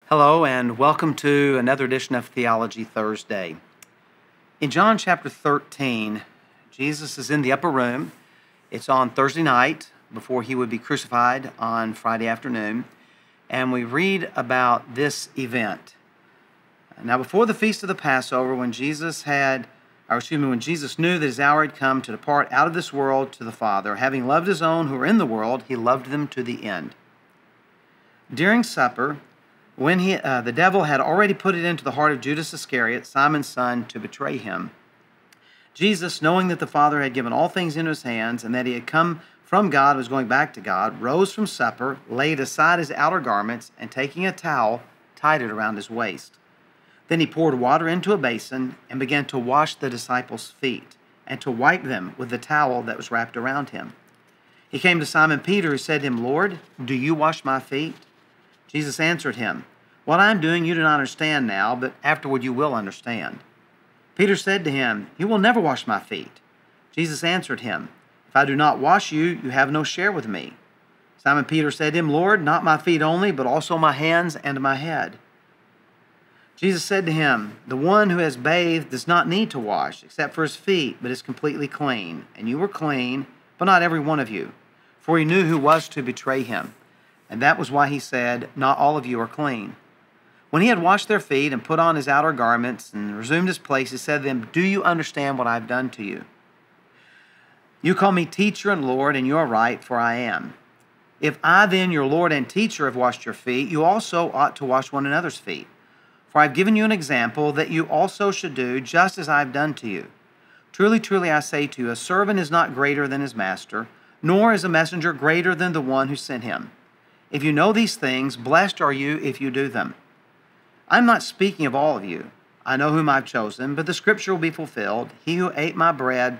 Hello, and welcome to another edition of Theology Thursday. In John chapter 13, Jesus is in the upper room. It's on Thursday night before he would be crucified on Friday afternoon, and we read about this event. Now, before the feast of the Passover, when Jesus knew that his hour had come to depart out of this world to the Father, having loved his own who were in the world, he loved them to the end. During supper, when the devil had already put it into the heart of Judas Iscariot, Simon's son, to betray him, Jesus, knowing that the Father had given all things into his hands, and that he had come from God and was going back to God, rose from supper, laid aside his outer garments, and taking a towel, tied it around his waist. Then he poured water into a basin and began to wash the disciples' feet, and to wipe them with the towel that was wrapped around him. He came to Simon Peter, who said to him, "Lord, do you wash my feet?" Jesus answered him, "What I am doing you do not understand now, but afterward you will understand." Peter said to him, "You will never wash my feet." Jesus answered him, "If I do not wash you, you have no share with me." Simon Peter said to him, "Lord, not my feet only, but also my hands and my head." Jesus said to him, "The one who has bathed does not need to wash, except for his feet, but is completely clean. And you are clean, but not every one of you." For he knew who was to betray him. And that was why he said, "Not all of you are clean." When he had washed their feet and put on his outer garments and resumed his place, he said to them, "Do you understand what I have done to you? You call me teacher and Lord, and you are right, for I am. If I then, your Lord and teacher, have washed your feet, you also ought to wash one another's feet. For I have given you an example that you also should do just as I have done to you. Truly, truly, I say to you, a servant is not greater than his master, nor is a messenger greater than the one who sent him. If you know these things, blessed are you if you do them. I am not speaking of all of you. I know whom I have chosen, but the scripture will be fulfilled. He who ate my bread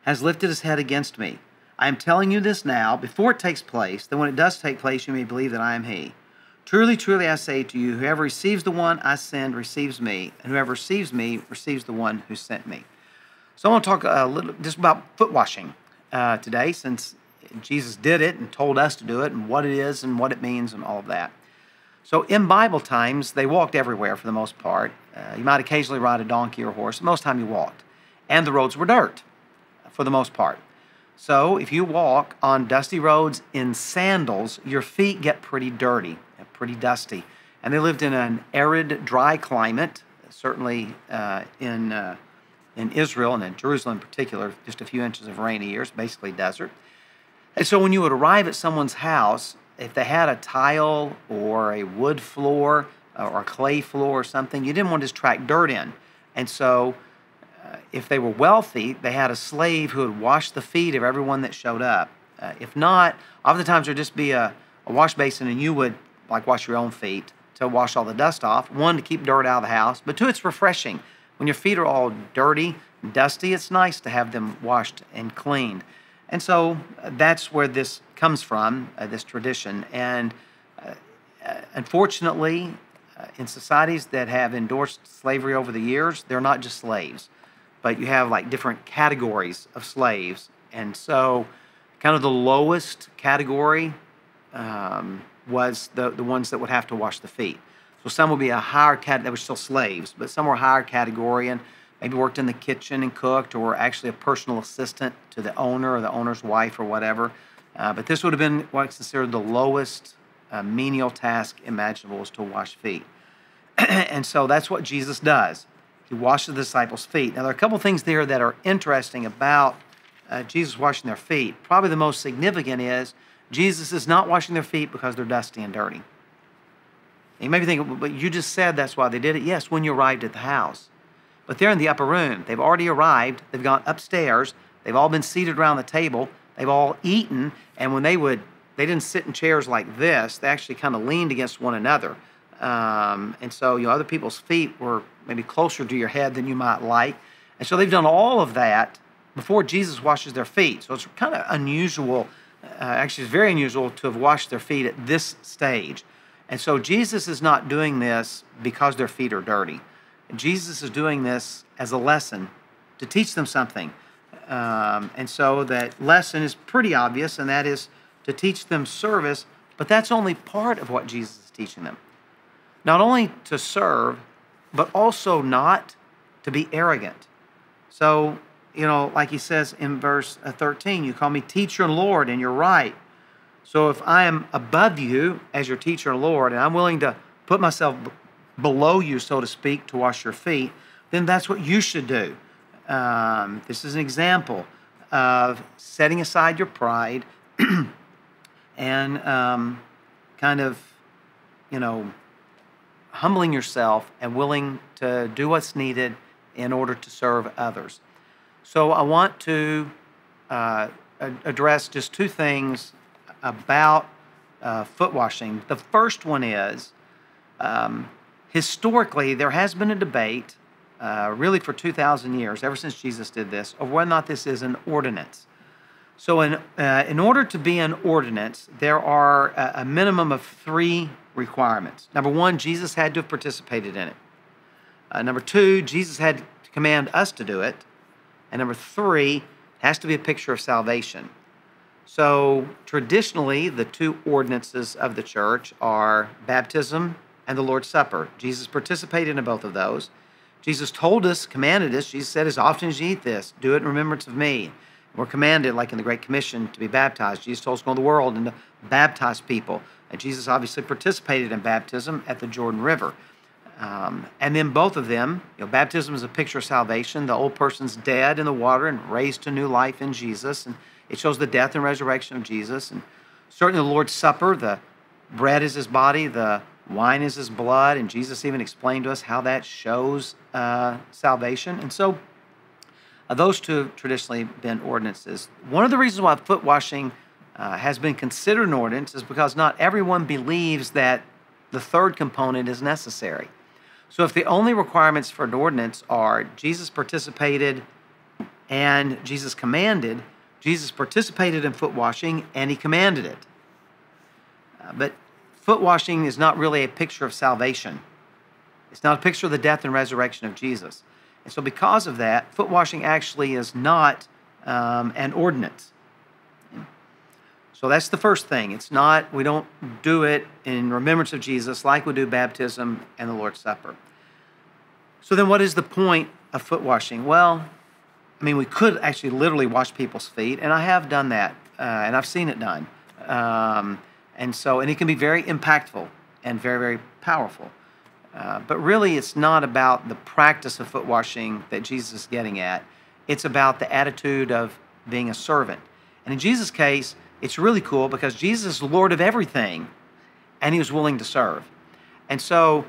has lifted his head against me. I am telling you this now, before it takes place, that when it does take place, you may believe that I am he. Truly, truly, I say to you, whoever receives the one I send receives me, and whoever receives me receives the one who sent me." So I want to talk a little just about foot washing today, since Jesus did it and told us to do it, and what it is and what it means and all of that. So in Bible times, they walked everywhere for the most part. You might occasionally ride a donkey or horse. Most of the time you walked. And the roads were dirt for the most part. So if you walk on dusty roads in sandals, your feet get pretty dirty and pretty dusty. And they lived in an arid, dry climate, certainly in Israel and in Jerusalem in particular, just a few inches of rain a year, it's basically desert. And so when you would arrive at someone's house, if they had a tile or a wood floor or a clay floor or something, you didn't want to just track dirt in. And so if they were wealthy, they had a slave who would wash the feet of everyone that showed up. If not, oftentimes there would just be a wash basin, and you would wash your own feet to wash all the dust off. One, to keep dirt out of the house, but two, it's refreshing. When your feet are all dirty and dusty, it's nice to have them washed and cleaned. And so that's where this comes from, this tradition. And unfortunately, in societies that have endorsed slavery over the years, they're not just slaves, but you have different categories of slaves. And so kind of the lowest category was the ones that would have to wash the feet. So some would be a higher category, they were still slaves, but some were a higher category and maybe worked in the kitchen and cooked, or were actually a personal assistant to the owner or the owner's wife or whatever. But this would have been what's considered the lowest menial task imaginable, is to wash feet. And so that's what Jesus does. He washes the disciples' feet. Now, there are a couple things there that are interesting about Jesus washing their feet. Probably the most significant is Jesus is not washing their feet because they're dusty and dirty. And you may be thinking, but you just said that's why they did it. Yes, when you arrived at the house. But they're in the upper room. They've already arrived. They've gone upstairs. They've all been seated around the table. They've all eaten. And when they didn't sit in chairs like this. They actually kind of leaned against one another. And so, other people's feet were maybe closer to your head than you might like. And so they've done all of that before Jesus washes their feet. So it's kind of unusual. Actually, it's very unusual to have washed their feet at this stage. And so Jesus is not doing this because their feet are dirty. Jesus is doing this as a lesson to teach them something. And so that lesson is pretty obvious, and that is to teach them service, but that's only part of what Jesus is teaching them. not only to serve, but also not to be arrogant. So, like he says in verse 13, you call me teacher and Lord, and you're right. So if I am above you as your teacher and Lord, and I'm willing to put myself below you, so to speak, to wash your feet, then that's what you should do. This is an example of setting aside your pride and kind of, humbling yourself and willing to do what's needed in order to serve others. So I want to address just two things about foot washing. The first one is, historically, there has been a debate, really for 2,000 years, ever since Jesus did this, of whether or not this is an ordinance. So in order to be an ordinance, there are a minimum of 3 requirements. Number 1, Jesus had to have participated in it. Number 2, Jesus had to command us to do it. And number 3, it has to be a picture of salvation. So traditionally, the 2 ordinances of the church are baptism and the Lord's Supper. Jesus participated in both of those. Jesus told us, commanded us, Jesus said, as often as you eat this, do it in remembrance of me. We're commanded, like in the Great Commission, to be baptized. Jesus told us to go in the world and to baptize people. And Jesus obviously participated in baptism at the Jordan River. And then both of them, baptism is a picture of salvation. The old person's dead in the water and raised to new life in Jesus. And it shows the death and resurrection of Jesus. And certainly the Lord's Supper, the bread is his body, the wine is his blood. And Jesus even explained to us how that shows salvation. And so those 2 have traditionally been ordinances. One of the reasons why foot washing has been considered an ordinance is because not everyone believes that the 3rd component is necessary. So if the only requirements for an ordinance are Jesus participated and Jesus commanded, Jesus participated in foot washing and he commanded it. But foot washing is not really a picture of salvation. It's not a picture of the death and resurrection of Jesus. And so because of that, foot washing actually is not an ordinance. So that's the first thing. It's not, we don't do it in remembrance of Jesus like we do baptism and the Lord's Supper. So then what is the point of foot washing? Well, we could actually literally wash people's feet, and I have done that, and I've seen it done. And it can be very impactful and very, very powerful. But really, it's not about the practice of foot washing that Jesus is getting at. It's about the attitude of being a servant. And in Jesus' case, it's really cool because Jesus is Lord of everything, and he was willing to serve. And so,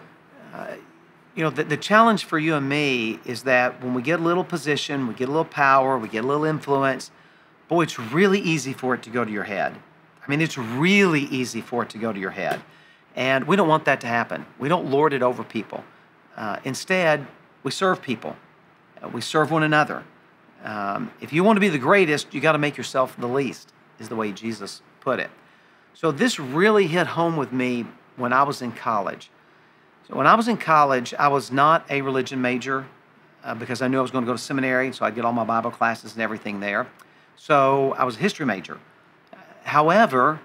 the challenge for you and me is that when we get a little position, we get a little power, we get a little influence, boy, it's really easy for it to go to your head. It's really easy for it to go to your head. And we don't want that to happen. We don't lord it over people. Instead, we serve people. We serve one another. If you want to be the greatest, you got to make yourself the least, is the way Jesus put it. So this really hit home with me when I was in college. So when I was in college, I was not a religion major because I knew I was going to go to seminary, so I'd get all my Bible classes and everything there. So I was a history major. However,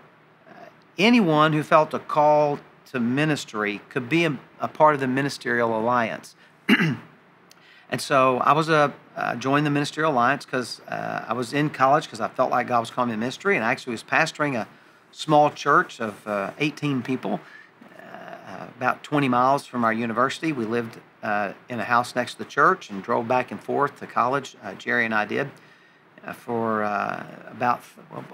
anyone who felt a call to ministry could be a part of the ministerial alliance. And so I was joined the ministerial alliance because I was in college because I felt like God was calling me to ministry, and I actually was pastoring a small church of 18 people about 20 miles from our university. We lived in a house next to the church and drove back and forth to college. Jerry and I did for about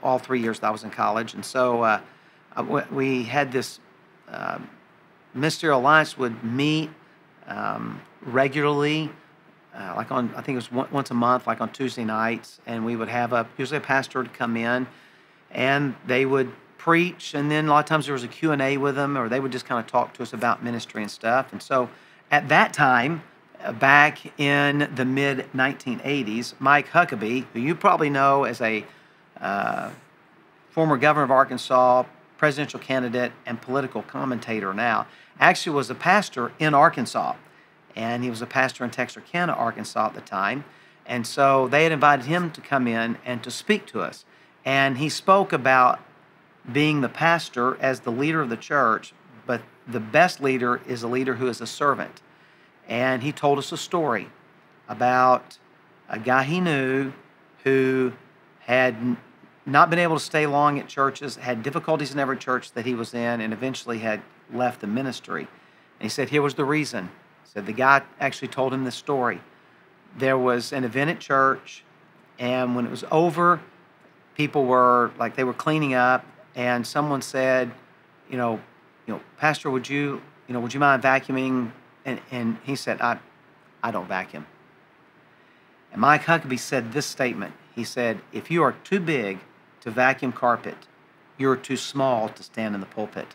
all 3 years that I was in college. And so we had this ministerial alliance would meet regularly, like on, I think it was once a month, like on Tuesday nights, and we would have usually a pastor to come in, and they would preach, and then a lot of times there was a Q&A with them, or they would just kind of talk to us about ministry and stuff. And so at that time, back in the mid-1980s, Mike Huckabee, who you probably know as a former governor of Arkansas, presidential candidate, and political commentator now, actually was a pastor in Arkansas. And he was a pastor in Texarkana, Arkansas at the time. And so they had invited him to come in and to speak to us. And he spoke about being the pastor as the leader of the church, but the best leader is a leader who is a servant. And he told us a story about a guy he knew who had not been able to stay long at churches, had difficulties in every church that he was in, and eventually had left the ministry. And he said here was the reason. He said the guy actually told him this story. There was an event at church, and when it was over, people were like they were cleaning up, and someone said, Pastor, would you mind vacuuming? And he said, I don't vacuum. And Mike Huckabee said this statement. He said, if you are too big to vacuum carpet, you're too small to stand in the pulpit.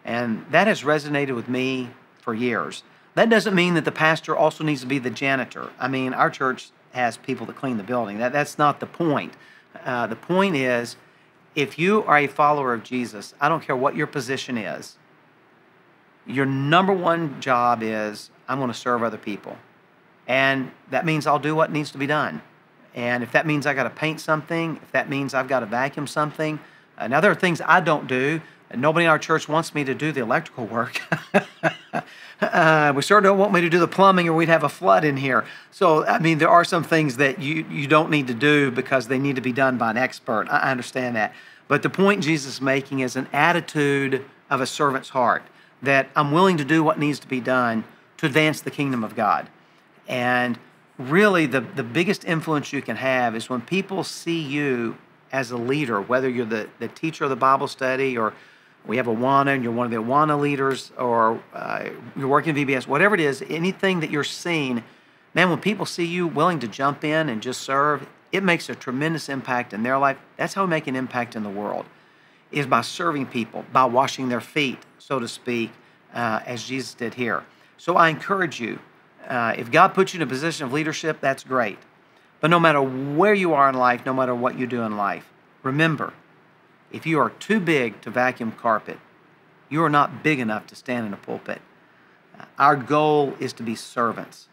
And that has resonated with me for years. That doesn't mean that the pastor also needs to be the janitor. I mean, our church has people that clean the building. That's not the point. The point is, if you are a follower of Jesus, I don't care what your position is, your number one job is, I'm going to serve other people. And that means I'll do what needs to be done. And if that means I got to paint something, if that means I've got to vacuum something, now there are things I don't do. And nobody in our church wants me to do the electrical work. We sure don't want me to do the plumbing, or we'd have a flood in here. So, I mean, there are some things that you don't need to do because they need to be done by an expert. I understand that. But the point Jesus is making is an attitude of a servant's heart, that I'm willing to do what needs to be done to advance the kingdom of God. And really, the biggest influence you can have is when people see you as a leader, whether you're the teacher of the Bible study, or we have Awana and you're one of the Awana leaders, or you're working at VBS, whatever it is, anything that you're seeing, man, when people see you willing to jump in and just serve, it makes a tremendous impact in their life. That's how we make an impact in the world, is by serving people, by washing their feet, so to speak, as Jesus did here. So I encourage you, if God puts you in a position of leadership, that's great. But no matter where you are in life, no matter what you do in life, remember, if you are too big to vacuum carpet, you are not big enough to stand in a pulpit. Our goal is to be servants.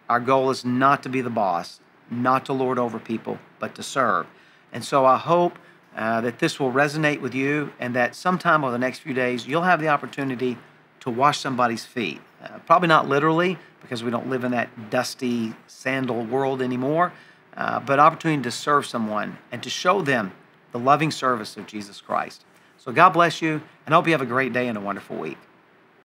Our goal is not to be the boss, not to lord over people, but to serve. And so I hope that this will resonate with you, and that sometime over the next few days, you'll have the opportunity to wash somebody's feet. Probably not literally, because we don't live in that dusty sandal world anymore, but opportunity to serve someone and to show them the loving service of Jesus Christ. So God bless you, and I hope you have a great day and a wonderful week.